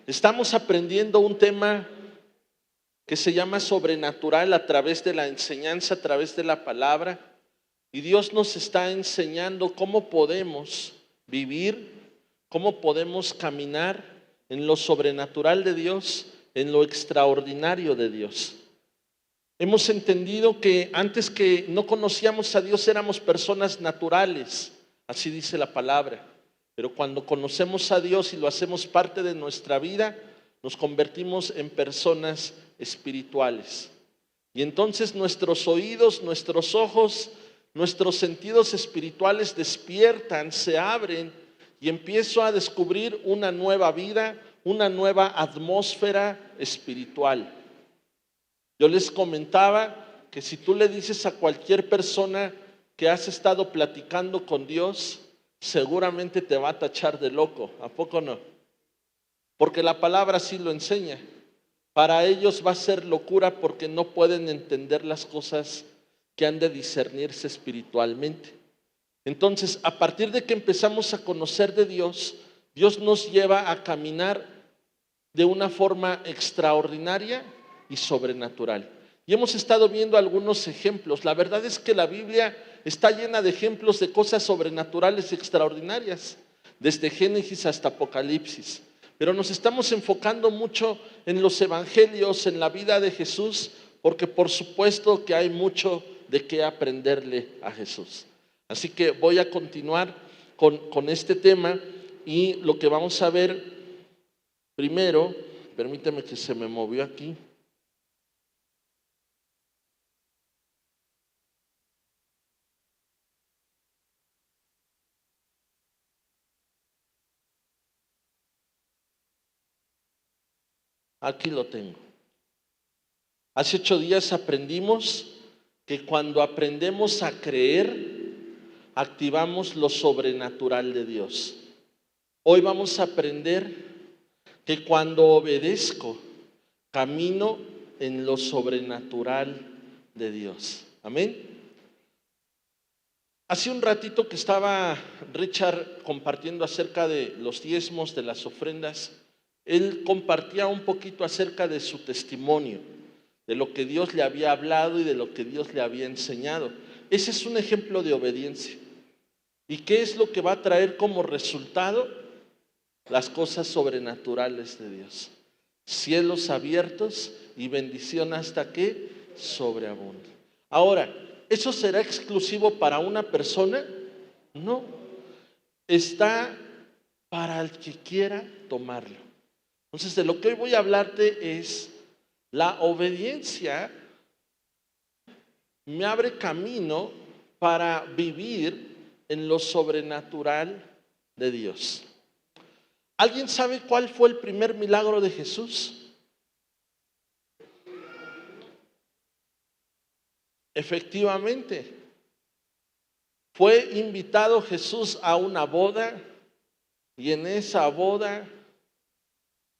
Estamos aprendiendo un tema que se llama sobrenatural a través de la enseñanza, a través de la palabra. Y Dios nos está enseñando cómo podemos vivir, cómo podemos caminar en lo sobrenatural de Dios, en lo extraordinario de Dios. Hemos entendido que antes que no conocíamos a Dios éramos personas naturales, así dice la palabra. Pero cuando conocemos a Dios y lo hacemos parte de nuestra vida, nos convertimos en personas espirituales. Y entonces nuestros oídos, nuestros ojos, nuestros sentidos espirituales despiertan, se abren y empiezo a descubrir una nueva vida, una nueva atmósfera espiritual. Yo les comentaba que si tú le dices a cualquier persona que has estado platicando con Dios, seguramente te va a tachar de loco, ¿a poco no? Porque la palabra sí lo enseña. Para ellos va a ser locura porque no pueden entender las cosas que han de discernirse espiritualmente. Entonces, a partir de que empezamos a conocer de Dios, Dios nos lleva a caminar de una forma extraordinaria y sobrenatural. Y hemos estado viendo algunos ejemplos. La verdad es que la Biblia está llena de ejemplos de cosas sobrenaturales y extraordinarias, desde Génesis hasta Apocalipsis. Pero nos estamos enfocando mucho en los evangelios, en la vida de Jesús, porque por supuesto que hay mucho de qué aprenderle a Jesús. Así que voy a continuar con este tema y lo que vamos a ver primero, permíteme que se me movió aquí. Aquí lo tengo. Hace 8 días aprendimos que cuando aprendemos a creer, activamos lo sobrenatural de Dios. Hoy vamos a aprender que cuando obedezco, camino en lo sobrenatural de Dios. Amén. Hace un ratito que estaba Richard compartiendo acerca de los diezmos, de las ofrendas, él compartía un poquito acerca de su testimonio, de lo que Dios le había hablado y de lo que Dios le había enseñado. Ese es un ejemplo de obediencia. ¿Y qué es lo que va a traer como resultado? Las cosas sobrenaturales de Dios. Cielos abiertos y bendición hasta que sobreabunde. Ahora, ¿eso será exclusivo para una persona? No. Está para el que quiera tomarlo. Entonces, de lo que hoy voy a hablarte es la obediencia me abre camino para vivir en lo sobrenatural de Dios. ¿Alguien sabe cuál fue el primer milagro de Jesús? Efectivamente, fue invitado Jesús a una boda y en esa boda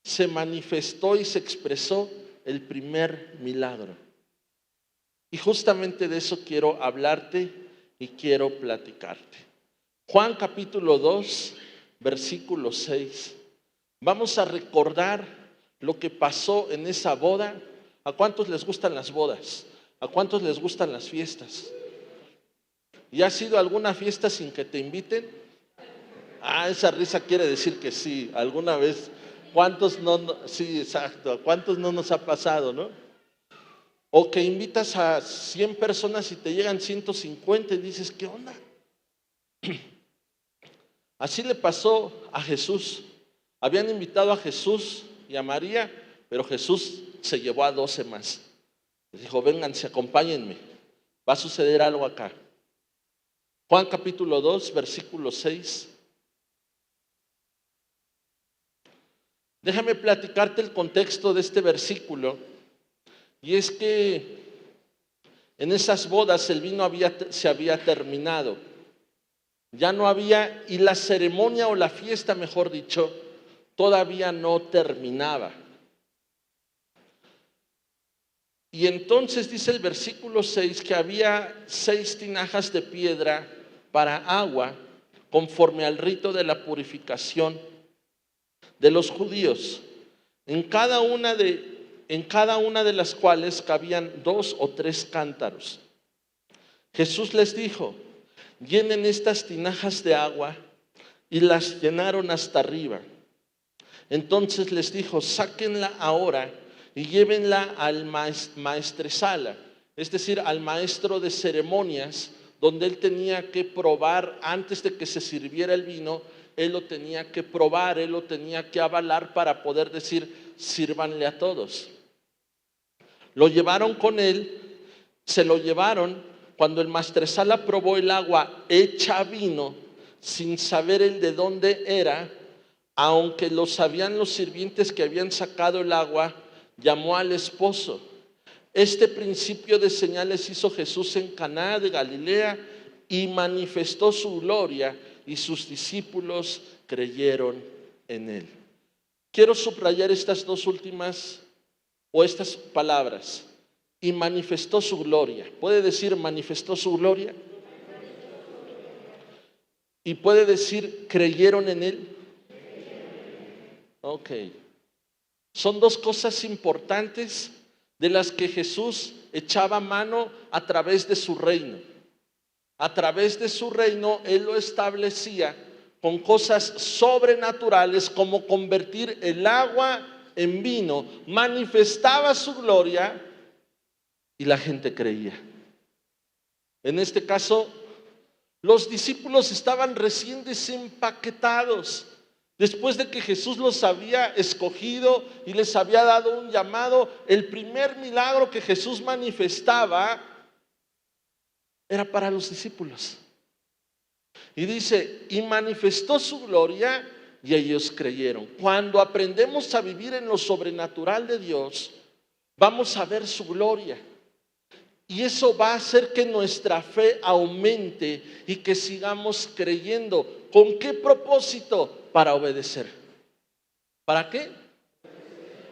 se manifestó y se expresó el primer milagro. Y justamente de eso quiero hablarte y quiero platicarte. Juan capítulo 2, versículo 6. Vamos a recordar lo que pasó en esa boda. ¿A cuántos les gustan las bodas? ¿A cuántos les gustan las fiestas? ¿Y has ido a alguna fiesta sin que te inviten? Esa risa quiere decir que sí, alguna vez. ¿Cuántos no? Sí, exacto. ¿A cuántos no nos ha pasado, no? O que invitas a 100 personas y te llegan 150 y dices, ¿qué onda? Así le pasó a Jesús. Habían invitado a Jesús y a María, pero Jesús se llevó a 12 más. Les dijo, vénganse, acompáñenme. Va a suceder algo acá. Juan capítulo 2, versículo 6. Déjame platicarte el contexto de este versículo. Y es que en esas bodas el vino se había terminado. Ya no había, y la ceremonia o la fiesta, mejor dicho, todavía no terminaba. Y entonces dice el versículo 6 que había 6 tinajas de piedra para agua, conforme al rito de la purificación de los judíos. en cada una de las cuales cabían 2 o 3 cántaros. Jesús les dijo: llenen estas tinajas de agua, y las llenaron hasta arriba. Entonces les dijo: sáquenla ahora y llévenla al maestresala, es decir, al maestro de ceremonias, donde él tenía que probar antes de que se sirviera el vino. Él lo tenía que probar, él lo tenía que avalar para poder decir: sírvanle a todos. Lo llevaron con él, se lo llevaron. Cuando el maestresala probó el agua hecha vino, sin saber él de dónde era, aunque lo sabían los sirvientes que habían sacado el agua, llamó al esposo. Este principio de señales hizo Jesús en Caná de Galilea y manifestó su gloria, y sus discípulos creyeron en él. Quiero subrayar estas dos últimas o estas palabras: y manifestó su gloria. ¿Puede decir manifestó su gloria? Y puede decir creyeron en él. Ok. Son dos cosas importantes de las que Jesús echaba mano a través de su reino. A través de su reino él lo establecía con cosas sobrenaturales, como convertir el agua en vino. Manifestaba su gloria y la gente creía. En este caso, los discípulos estaban recién desempaquetados. Después de que Jesús los había escogido y les había dado un llamado, el primer milagro que Jesús manifestaba era para los discípulos. Y dice: y manifestó su gloria, y ellos creyeron. Cuando aprendemos a vivir en lo sobrenatural de Dios, vamos a ver su gloria. Y eso va a hacer que nuestra fe aumente y que sigamos creyendo. ¿Con qué propósito? Para obedecer. ¿Para qué?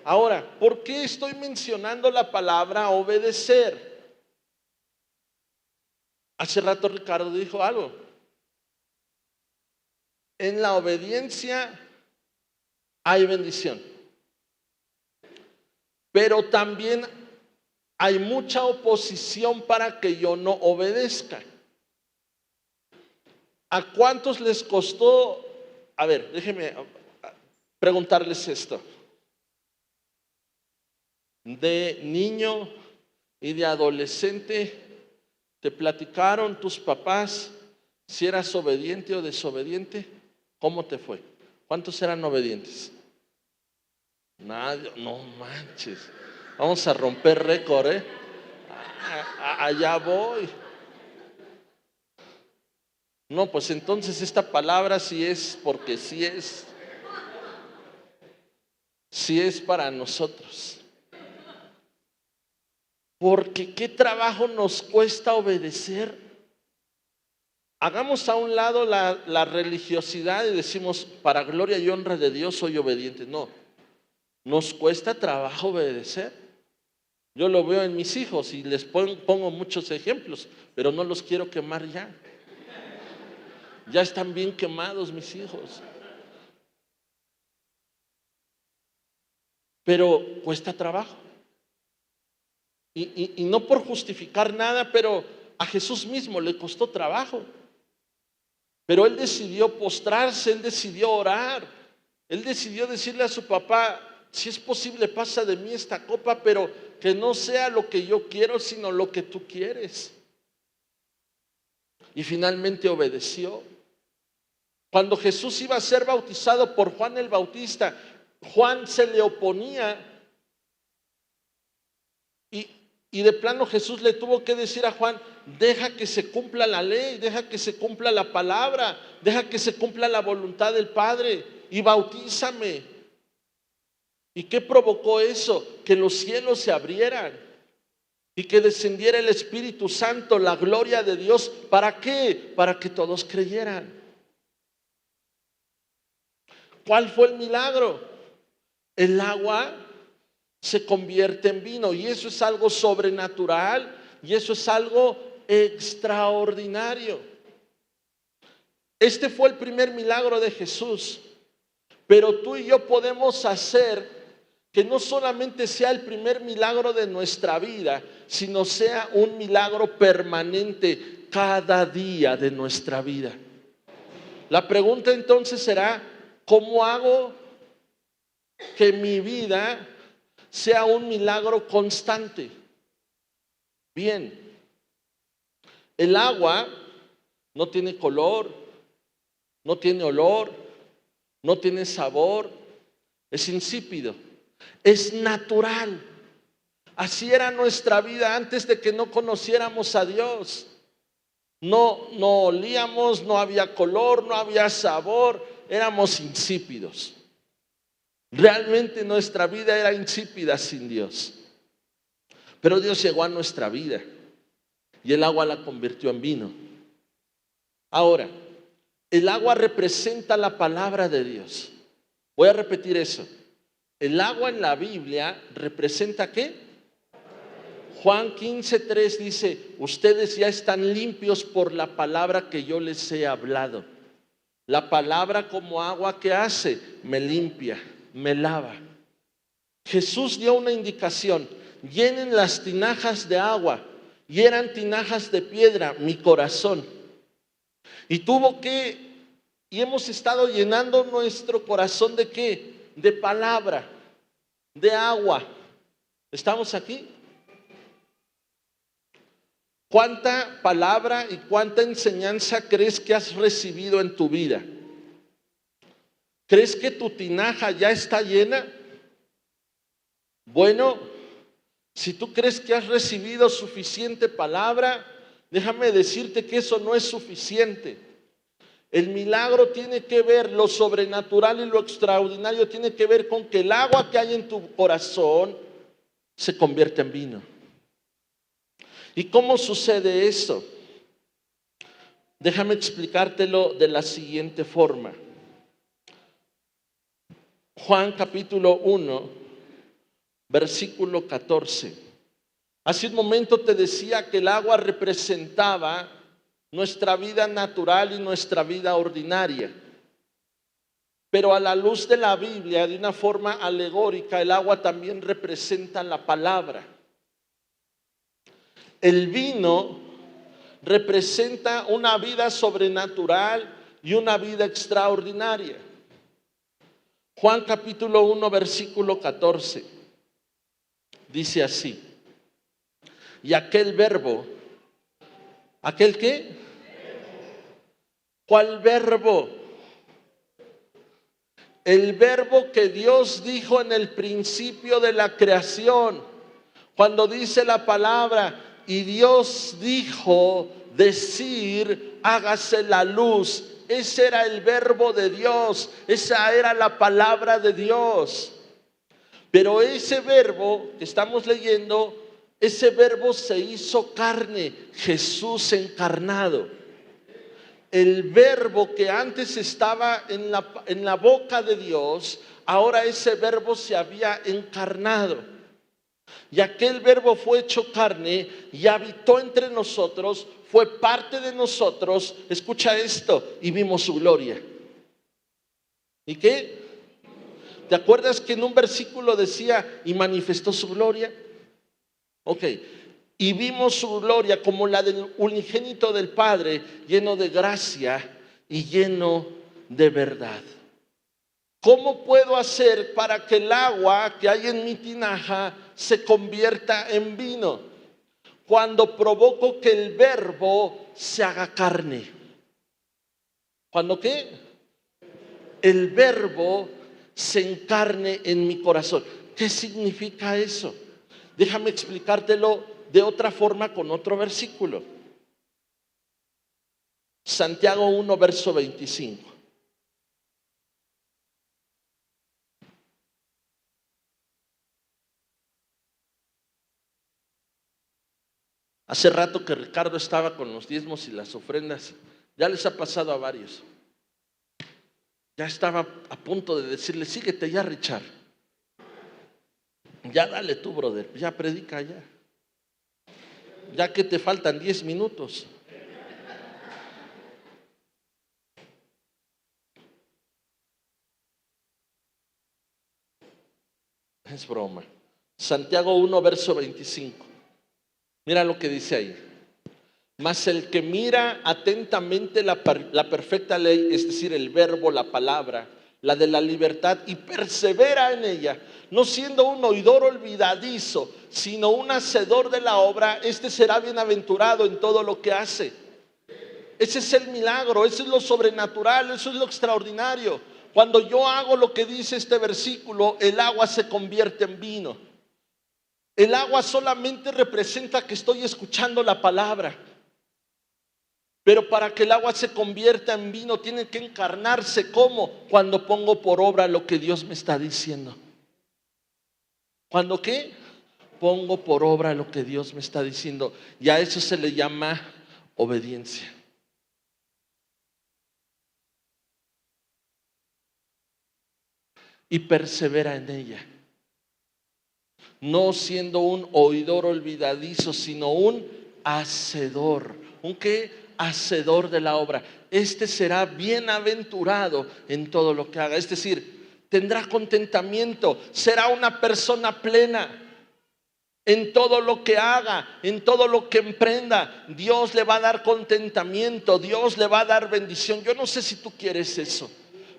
Ahora, ¿por qué estoy mencionando la palabra obedecer? Hace rato Ricardo dijo algo. En la obediencia hay bendición, pero también hay mucha oposición para que yo no obedezca. ¿A cuántos les costó? A ver, déjenme preguntarles esto. De niño y de adolescente, ¿te platicaron tus papás si eras obediente o desobediente? ¿Cómo te fue? ¿Cuántos eran obedientes? Nadie, no manches. Vamos a romper récord, ¿eh? Allá voy. No, pues entonces esta palabra sí es, porque sí es para nosotros. Porque qué trabajo nos cuesta obedecer. Hagamos a un lado la religiosidad y decimos: para gloria y honra de Dios soy obediente. No, nos cuesta trabajo obedecer. Yo lo veo en mis hijos y les pongo muchos ejemplos, pero no los quiero quemar ya. Ya están bien quemados mis hijos. Pero cuesta trabajo. Y no por justificar nada, pero a Jesús mismo le costó trabajo. Pero él decidió postrarse, él decidió orar, él decidió decirle a su papá: si es posible, pasa de mí esta copa, pero que no sea lo que yo quiero, sino lo que tú quieres. Y finalmente obedeció. Cuando Jesús iba a ser bautizado por Juan el Bautista, Juan se le oponía. Y de plano Jesús le tuvo que decir a Juan: deja que se cumpla la ley, deja que se cumpla la palabra, deja que se cumpla la voluntad del Padre y bautízame. ¿Y qué provocó eso? Que los cielos se abrieran y que descendiera el Espíritu Santo, la gloria de Dios. ¿Para qué? Para que todos creyeran. ¿Cuál fue el milagro? El agua se convierte en vino, y eso es algo sobrenatural, y eso es algo extraordinario. Este fue el primer milagro de Jesús, pero tú y yo podemos hacer que no solamente sea el primer milagro de nuestra vida, sino sea un milagro permanente cada día de nuestra vida. La pregunta entonces será, ¿cómo hago que mi vida sea un milagro constante? Bien, el agua no tiene color, no tiene olor, no tiene sabor, es insípido, es natural. Así era nuestra vida antes de que no conociéramos a Dios. No olíamos, no había color, no había sabor, éramos insípidos. Realmente nuestra vida era insípida sin Dios. Pero Dios llegó a nuestra vida y el agua la convirtió en vino. Ahora, el agua representa la palabra de Dios. Voy a repetir eso. El agua en la Biblia representa ¿qué? Juan 15:3 dice, ustedes ya están limpios por la palabra que yo les he hablado. La palabra como agua que hace, me limpia, me lava. Jesús dio una indicación, llenen las tinajas de agua, y eran tinajas de piedra, mi corazón. Y y hemos estado llenando nuestro corazón ¿de qué? De palabra, de agua. ¿Estamos aquí? ¿Cuánta palabra y cuánta enseñanza crees que has recibido en tu vida? ¿Crees que tu tinaja ya está llena? Bueno, si tú crees que has recibido suficiente palabra, déjame decirte que eso no es suficiente. El milagro tiene que ver, lo sobrenatural y lo extraordinario tiene que ver con que el agua que hay en tu corazón se convierte en vino. ¿Y cómo sucede eso? Déjame explicártelo de la siguiente forma. Juan capítulo 1, versículo 14. Hace un momento te decía que el agua representaba nuestra vida natural y nuestra vida ordinaria. Pero a la luz de la Biblia, de una forma alegórica, el agua también representa la palabra. El vino representa una vida sobrenatural y una vida extraordinaria. Juan capítulo 1, versículo 14, dice así, y aquel verbo, ¿aquel qué? ¿Cuál verbo? El verbo que Dios dijo en el principio de la creación, cuando dice la palabra, y Dios dijo, decir, hágase la luz. Ese era el verbo de Dios, esa era la palabra de Dios. Pero ese verbo que estamos leyendo, ese verbo se hizo carne, Jesús encarnado. El verbo que antes estaba en la boca de Dios, ahora ese verbo se había encarnado. Y aquel verbo fue hecho carne y habitó entre nosotros, fue parte de nosotros, escucha esto, y vimos su gloria. ¿Y qué? ¿Te acuerdas que en un versículo decía, y manifestó su gloria? Ok, y vimos su gloria como la del unigénito del Padre, lleno de gracia y lleno de verdad. ¿Cómo puedo hacer para que el agua que hay en mi tinaja se convierta en vino? Cuando provoco que el verbo se haga carne. ¿Cuándo qué? El verbo se encarne en mi corazón. ¿Qué significa eso? Déjame explicártelo de otra forma con otro versículo. Santiago 1, verso 25. Hace rato que Ricardo estaba con los diezmos y las ofrendas. Ya les ha pasado a varios. Ya estaba a punto de decirle, síguete ya, Richard. Ya dale tú, brother. Ya predica ya. Ya que te faltan 10 minutos. Es broma. Santiago 1, verso 25. Mira lo que dice ahí. Mas el que mira atentamente la perfecta ley, es decir, el verbo, la palabra, la de la libertad, y persevera en ella, no siendo un oidor olvidadizo, sino un hacedor de la obra, este será bienaventurado en todo lo que hace. Ese es el milagro, eso es lo sobrenatural, eso es lo extraordinario. Cuando yo hago lo que dice este versículo, el agua se convierte en vino. El agua solamente representa que estoy escuchando la palabra. Pero para que el agua se convierta en vino, tiene que encarnarse. ¿Cómo? Cuando pongo por obra lo que Dios me está diciendo. ¿Cuándo qué? Pongo por obra lo que Dios me está diciendo. Y a eso se le llama obediencia. Y persevera en ella. No siendo un oidor olvidadizo, sino un hacedor. ¿Un qué? Hacedor de la obra. Este será bienaventurado en todo lo que haga. Es decir, tendrá contentamiento, será una persona plena en todo lo que haga, en todo lo que emprenda. Dios le va a dar contentamiento, Dios le va a dar bendición. Yo no sé si tú quieres eso,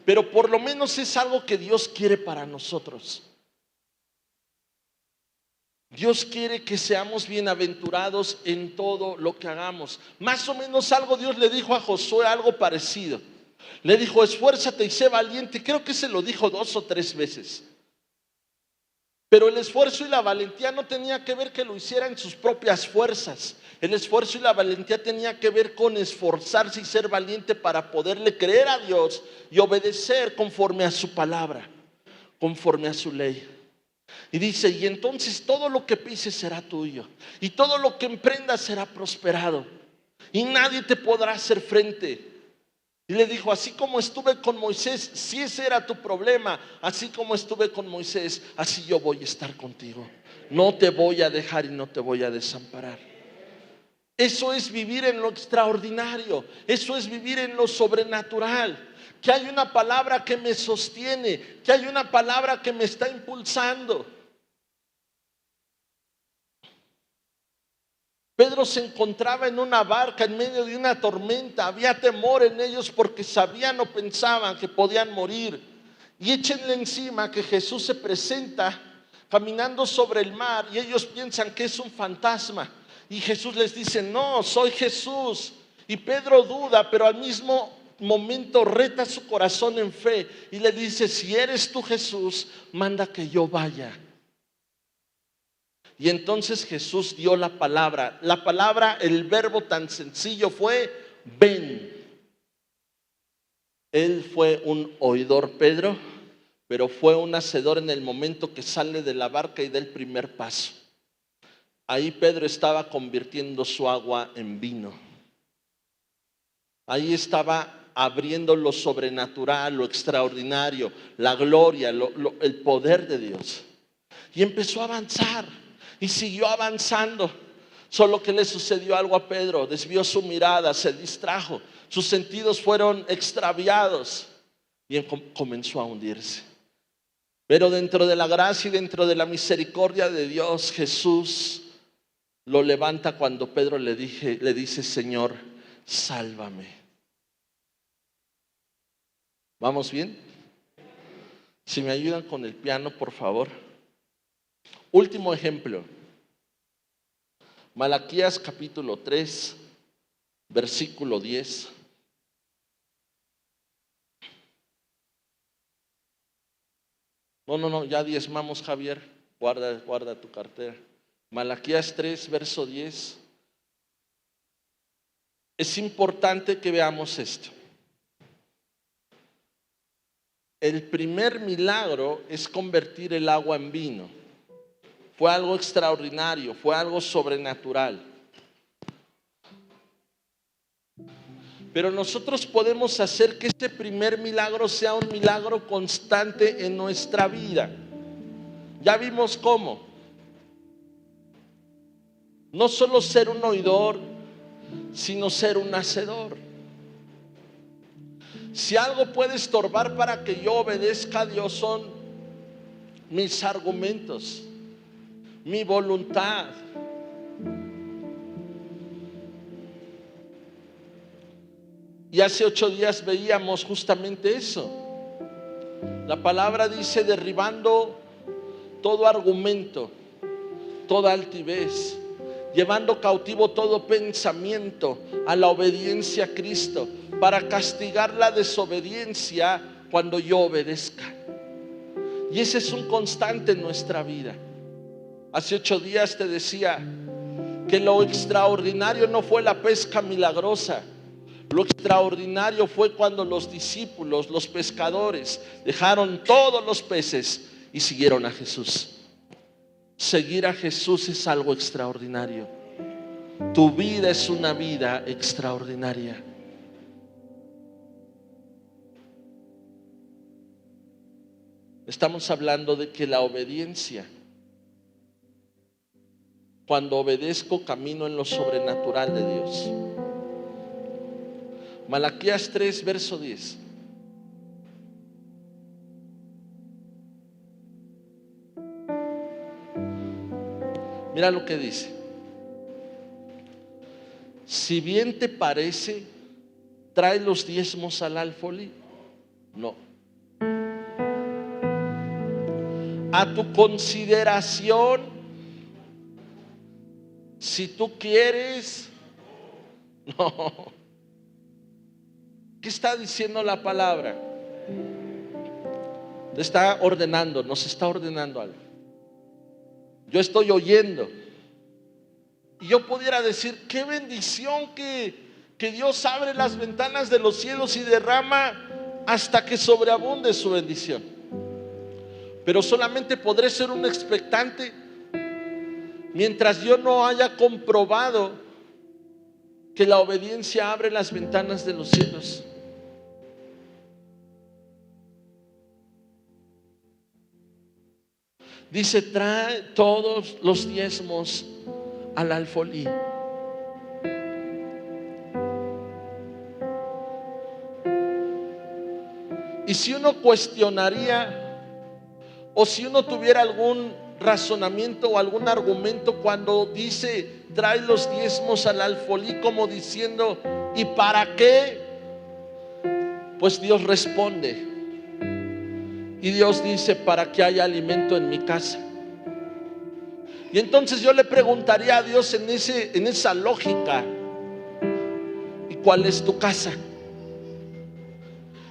pero por lo menos es algo que Dios quiere para nosotros. Dios quiere que seamos bienaventurados en todo lo que hagamos. Más o menos algo Dios le dijo a Josué, algo parecido. Le dijo: esfuérzate y sé valiente. Creo que se lo dijo 2 o 3 veces. Pero el esfuerzo y la valentía no tenía que ver que lo hiciera en sus propias fuerzas. El esfuerzo y la valentía tenía que ver con esforzarse y ser valiente para poderle creer a Dios y obedecer conforme a su palabra, conforme a su ley. Y dice: y entonces todo lo que pises será tuyo, y todo lo que emprendas será prosperado, y nadie te podrá hacer frente. Y le dijo: así como estuve con Moisés, si ese era tu problema, así como estuve con Moisés, así yo voy a estar contigo. No te voy a dejar y no te voy a desamparar. Eso es vivir en lo extraordinario, eso es vivir en lo sobrenatural. Que hay una palabra que me sostiene, que hay una palabra que me está impulsando. Pedro se encontraba en una barca en medio de una tormenta. Había temor en ellos porque sabían o pensaban que podían morir. Y échenle encima que Jesús se presenta caminando sobre el mar y ellos piensan que es un fantasma. Y Jesús les dice: no, soy Jesús. Y Pedro duda, pero al mismo momento reta su corazón en fe y le dice: si eres tú Jesús, manda que yo vaya. Y entonces Jesús dio la palabra. La palabra, el verbo tan sencillo fue: ven. Él fue un oidor, Pedro, pero fue un hacedor en el momento que sale de la barca y da el primer paso. Ahí Pedro estaba convirtiendo su agua en vino. Ahí estaba abriendo lo sobrenatural, lo extraordinario, la gloria, el poder de Dios. Y empezó a avanzar y siguió avanzando. Solo que le sucedió algo a Pedro: desvió su mirada, se distrajo, sus sentidos fueron extraviados y comenzó a hundirse. Pero dentro de la gracia y dentro de la misericordia de Dios, Jesús lo levanta cuando Pedro le dice: Señor, sálvame. ¿Vamos bien? Si me ayudan con el piano, por favor. Último ejemplo. Malaquías capítulo 3, versículo 10. No, ya diezmamos, Javier. Guarda tu cartera. Malaquías 3, verso 10. Es importante que veamos esto. El primer milagro es convertir el agua en vino. Fue algo extraordinario, fue algo sobrenatural. Pero nosotros podemos hacer que este primer milagro sea un milagro constante en nuestra vida. Ya vimos cómo. No solo ser un oidor, sino ser un hacedor. Si algo puede estorbar para que yo obedezca a Dios son mis argumentos, mi voluntad. Y hace 8 días veíamos justamente eso. La palabra dice: derribando todo argumento, toda altivez, llevando cautivo todo pensamiento a la obediencia a Cristo, para castigar la desobediencia cuando yo obedezca. Y ese es un constante en nuestra vida. Hace 8 días te decía que lo extraordinario no fue la pesca milagrosa. Lo extraordinario fue cuando los discípulos, los pescadores, dejaron todos los peces y siguieron a Jesús. Seguir a Jesús es algo extraordinario. Tu vida es una vida extraordinaria. Estamos hablando de que la obediencia, cuando obedezco, camino en lo sobrenatural de Dios. Malaquías 3, verso 10. Mira lo que dice: si bien te parece, trae los diezmos al alfolí. No. A tu consideración, si tú quieres. No. ¿Qué está diciendo la palabra? Te está ordenando, nos está ordenando algo. Yo estoy oyendo. Y yo pudiera decir: qué bendición que Dios abre las ventanas de los cielos y derrama hasta que sobreabunde su bendición. Pero solamente podré ser un expectante mientras yo no haya comprobado que la obediencia abre las ventanas de los cielos. Dice: trae todos los diezmos al alfolí. Y si uno cuestionaría, o si uno tuviera algún razonamiento o algún argumento cuando dice: trae los diezmos al alfolí, como diciendo: ¿y para qué? Pues Dios responde. Y Dios dice: para que haya alimento en mi casa. Y entonces yo le preguntaría a Dios en esa lógica: ¿y cuál es tu casa?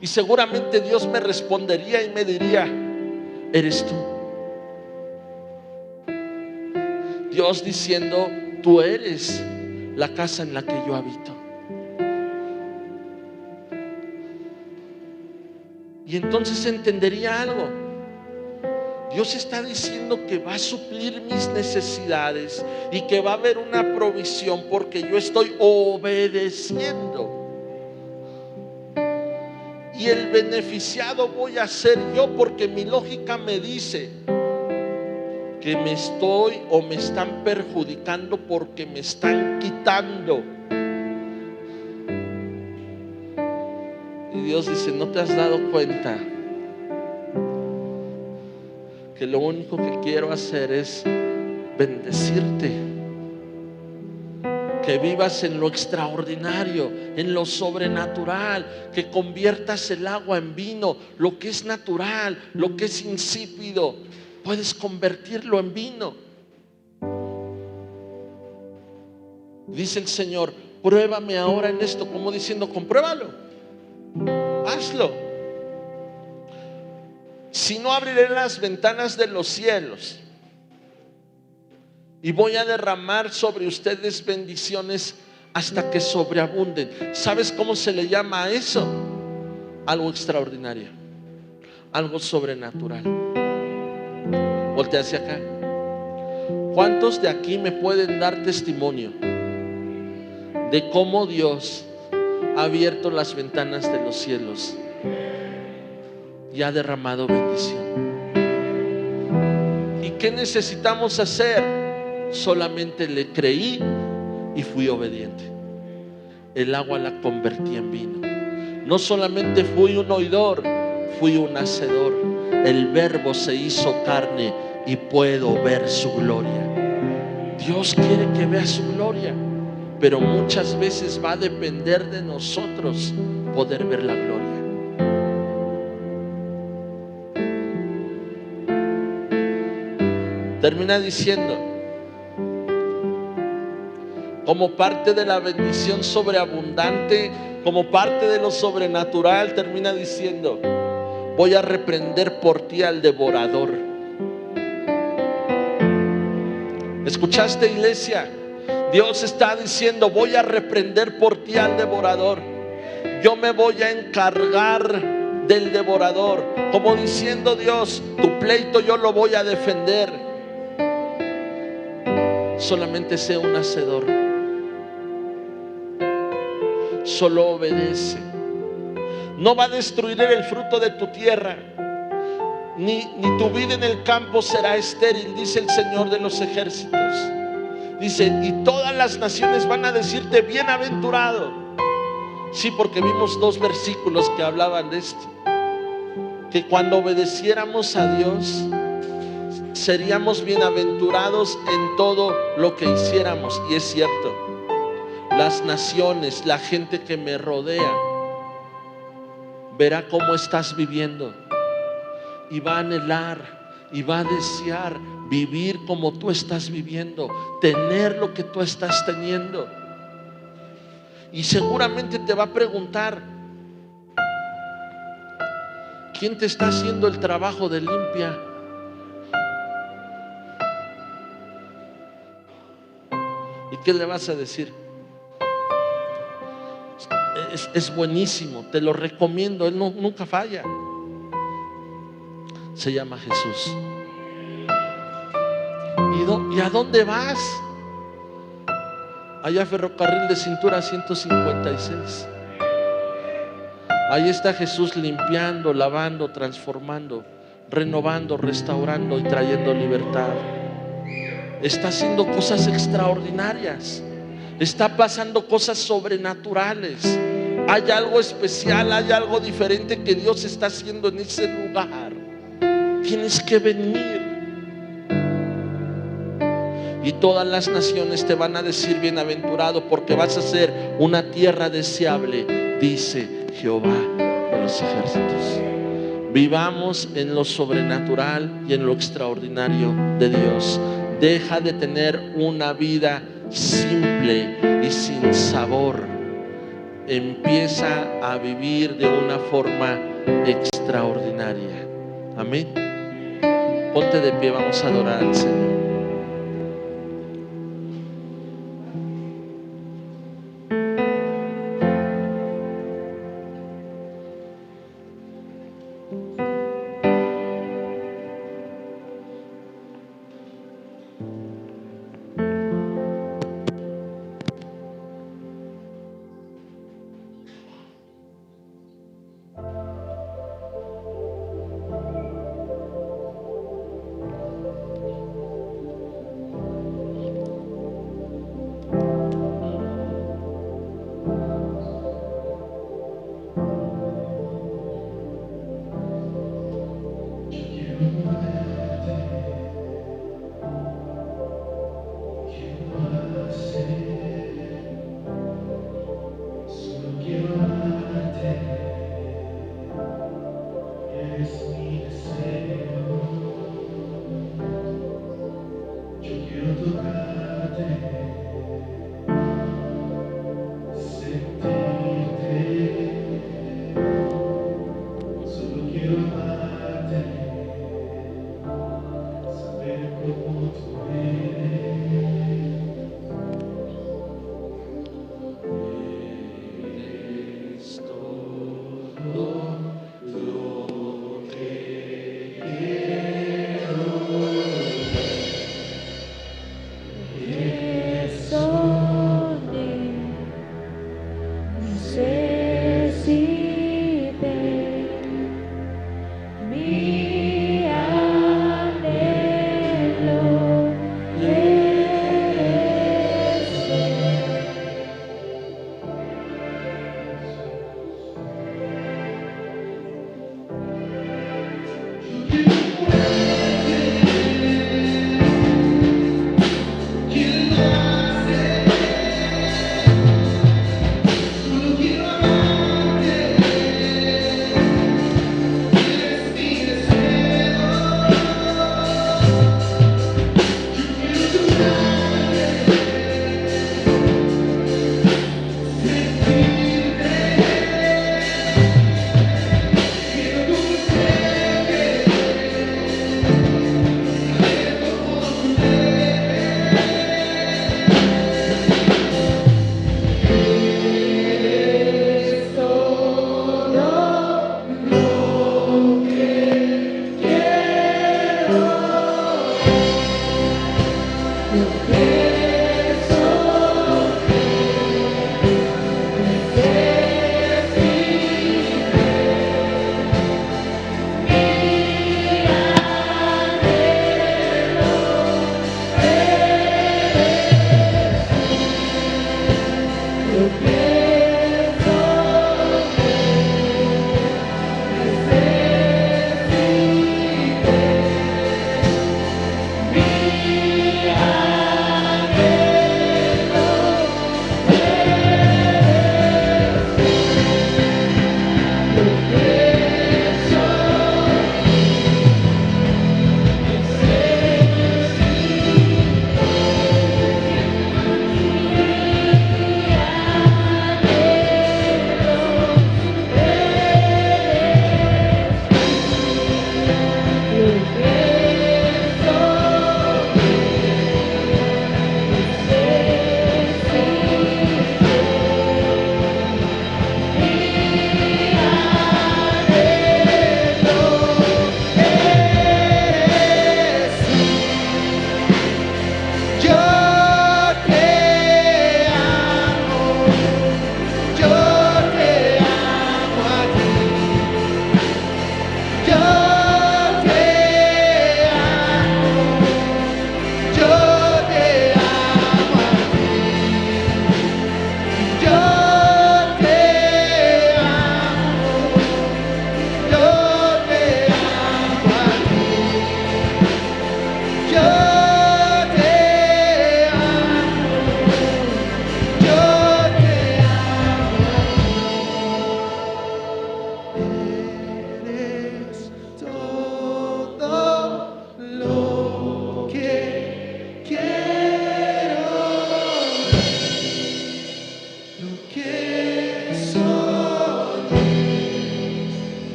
Y seguramente Dios me respondería y me diría: eres tú. Dios diciendo: tú eres la casa en la que yo habito. Y entonces entendería algo. Dios está diciendo que va a suplir mis necesidades y que va a haber una provisión porque yo estoy obedeciendo. Y el beneficiado voy a ser yo, porque mi lógica me dice que me estoy o me están perjudicando porque me están quitando. Y Dios dice: ¿no te has dado cuenta que lo único que quiero hacer es bendecirte? Que vivas en lo extraordinario, en lo sobrenatural, que conviertas el agua en vino. Lo que es natural, lo que es insípido, puedes convertirlo en vino. Dice el Señor: pruébame ahora en esto, como diciendo: compruébalo, hazlo. Si no, abriré las ventanas de los cielos y voy a derramar sobre ustedes bendiciones hasta que sobreabunden. ¿Sabes cómo se le llama a eso? Algo extraordinario, algo sobrenatural. Voltea hacia acá. ¿Cuántos de aquí me pueden dar testimonio de cómo Dios ha abierto las ventanas de los cielos y ha derramado bendición? ¿Y qué necesitamos hacer? Solamente le creí y fui obediente. El agua la convertí en vino. No solamente fui un oidor, fui un hacedor. el Verbo se hizo carne y puedo ver su gloria. Dios quiere que veas su gloria, pero muchas veces va a depender de nosotros poder ver la gloria. Termina diciendo, como parte de la bendición sobreabundante, como parte de lo sobrenatural, termina diciendo, voy a reprender por ti al devorador. ¿Escuchaste, iglesia? Dios está diciendo, voy a reprender por ti al devorador. Yo me voy a encargar del devorador. Como diciendo Dios, tu pleito yo lo voy a defender. Solamente sé un hacedor. Solo obedece. No va a destruir el fruto de tu tierra, ni tu vida en el campo será estéril, dice el Señor de los ejércitos. Dice, y todas las naciones van a decirte bienaventurado. Sí, porque vimos 2 versículos que hablaban de esto, que cuando obedeciéramos a Dios seríamos bienaventurados en todo lo que hiciéramos. Y es cierto, las naciones, la gente que me rodea verá cómo estás viviendo y va a anhelar y va a desear vivir como tú estás viviendo, tener lo que tú estás teniendo. Y seguramente te va a preguntar, ¿quién te está haciendo el trabajo de limpia? ¿Y qué le vas a decir? Es buenísimo, te lo recomiendo, Él nunca falla. Se llama Jesús. ¿Y a dónde vas? Allá Ferrocarril de Cintura 156. Ahí está Jesús limpiando, lavando, transformando, renovando, restaurando y trayendo libertad. Está haciendo cosas extraordinarias. Está pasando cosas sobrenaturales. Hay algo especial, hay algo diferente que Dios está haciendo en ese lugar. Tienes que venir. Y todas las naciones te van a decir bienaventurado, porque vas a ser una tierra deseable, dice Jehová de los ejércitos. Vivamos en lo sobrenatural y en lo extraordinario de Dios. Deja de tener una vida simple y sin sabor. Empieza a vivir de una forma extraordinaria. Amén. Ponte de pie, vamos a adorar al Señor.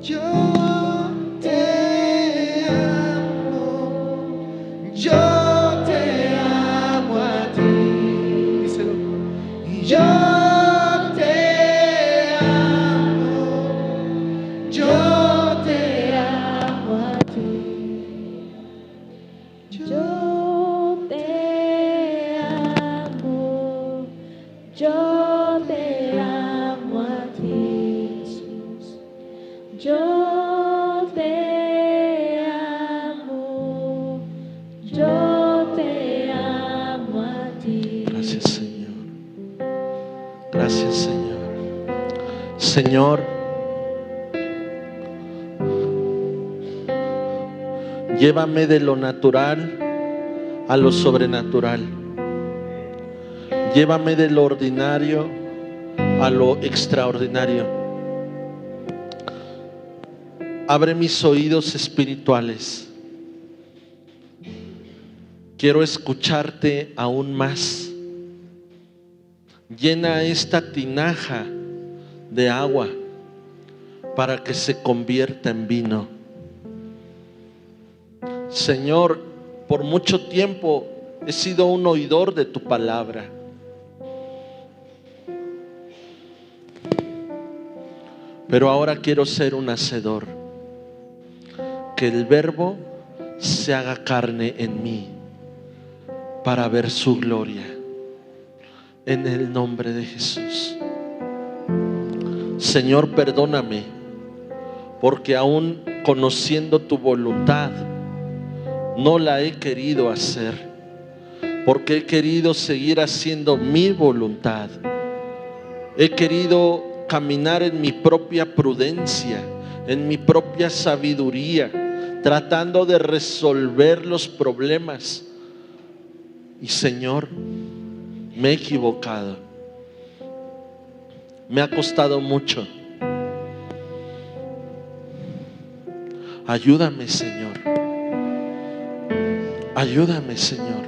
Yo te amo, yo te amo a ti. Díselo. Yo te amo, yo te amo a ti. Yo te amo, yo te amo a ti. Yo te amo, yo te amo a ti. Gracias, Señor. Gracias, Señor. Señor, llévame de lo natural a lo sobrenatural. Llévame de lo ordinario a lo extraordinario. Abre mis oídos espirituales. Quiero escucharte aún más. Llena esta tinaja de agua para que se convierta en vino. Señor, por mucho tiempo he sido un oidor de tu palabra. Pero ahora quiero ser un hacedor. Que el Verbo se haga carne en mí para ver su gloria. En el nombre de Jesús. Señor, perdóname, porque aún conociendo tu voluntad, no la he querido hacer, porque he querido seguir haciendo mi voluntad. He querido caminar en mi propia prudencia, en mi propia sabiduría, tratando de resolver los problemas. Y Señor, me he equivocado. Me ha costado mucho. Ayúdame, Señor. Ayúdame, Señor.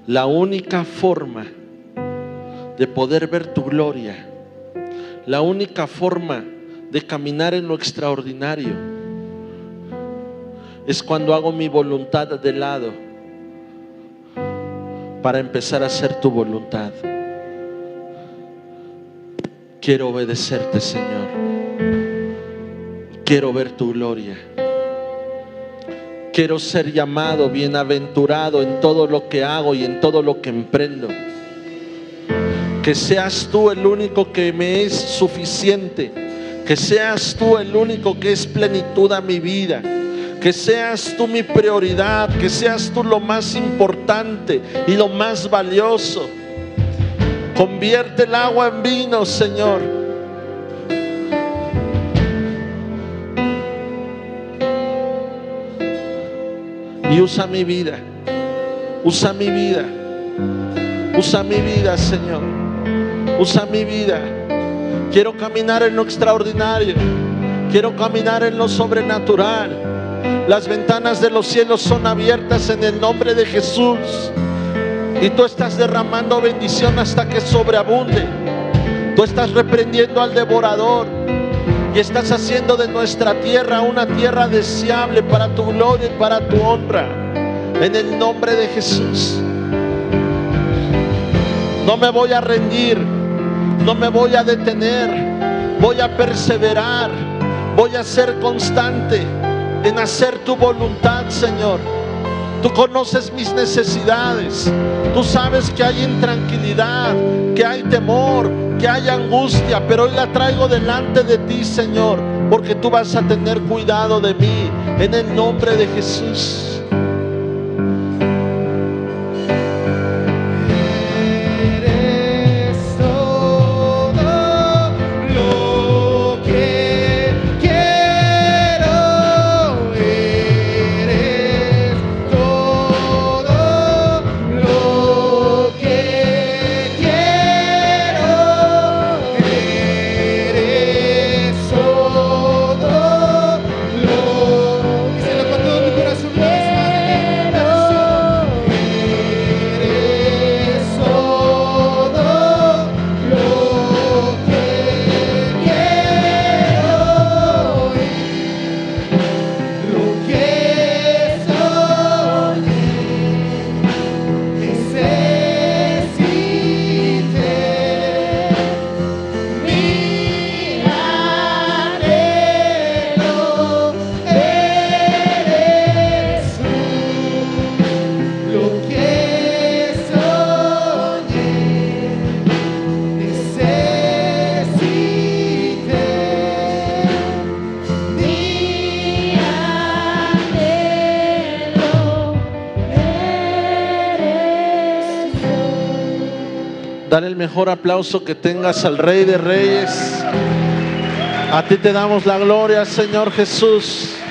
La única forma de poder ver tu gloria, la única forma de caminar en lo extraordinario, es cuando hago mi voluntad de lado para empezar a hacer tu voluntad. Quiero obedecerte, Señor. Quiero ver tu gloria. Quiero ser llamado bienaventurado en todo lo que hago y en todo lo que emprendo. Que seas tú el único que me es suficiente. Que seas tú el único que es plenitud a mi vida. Que seas tú mi prioridad. Que seas tú lo más importante y lo más valioso. Convierte el agua en vino, Señor. Y usa mi vida. Usa mi vida. Usa mi vida, Señor. Usa mi vida. Quiero caminar en lo extraordinario. Quiero caminar en lo sobrenatural. Las ventanas de los cielos son abiertas en el nombre de Jesús. Y tú estás derramando bendición hasta que sobreabunde. Tú estás reprendiendo al devorador. Y estás haciendo de nuestra tierra una tierra deseable para tu gloria y para tu honra. En el nombre de Jesús. No me voy a rendir. No me voy a detener. Voy a perseverar. Voy a ser constante en hacer tu voluntad, Señor. Tú conoces mis necesidades. Tú sabes que hay intranquilidad, que hay temor, que hay angustia, pero hoy la traigo delante de ti, Señor, porque tú vas a tener cuidado de mí, en el nombre de Jesús. Díselo con todo tu corazón. el mejor aplauso que tengas al Rey de Reyes. A ti te damos la gloria, Señor Jesús.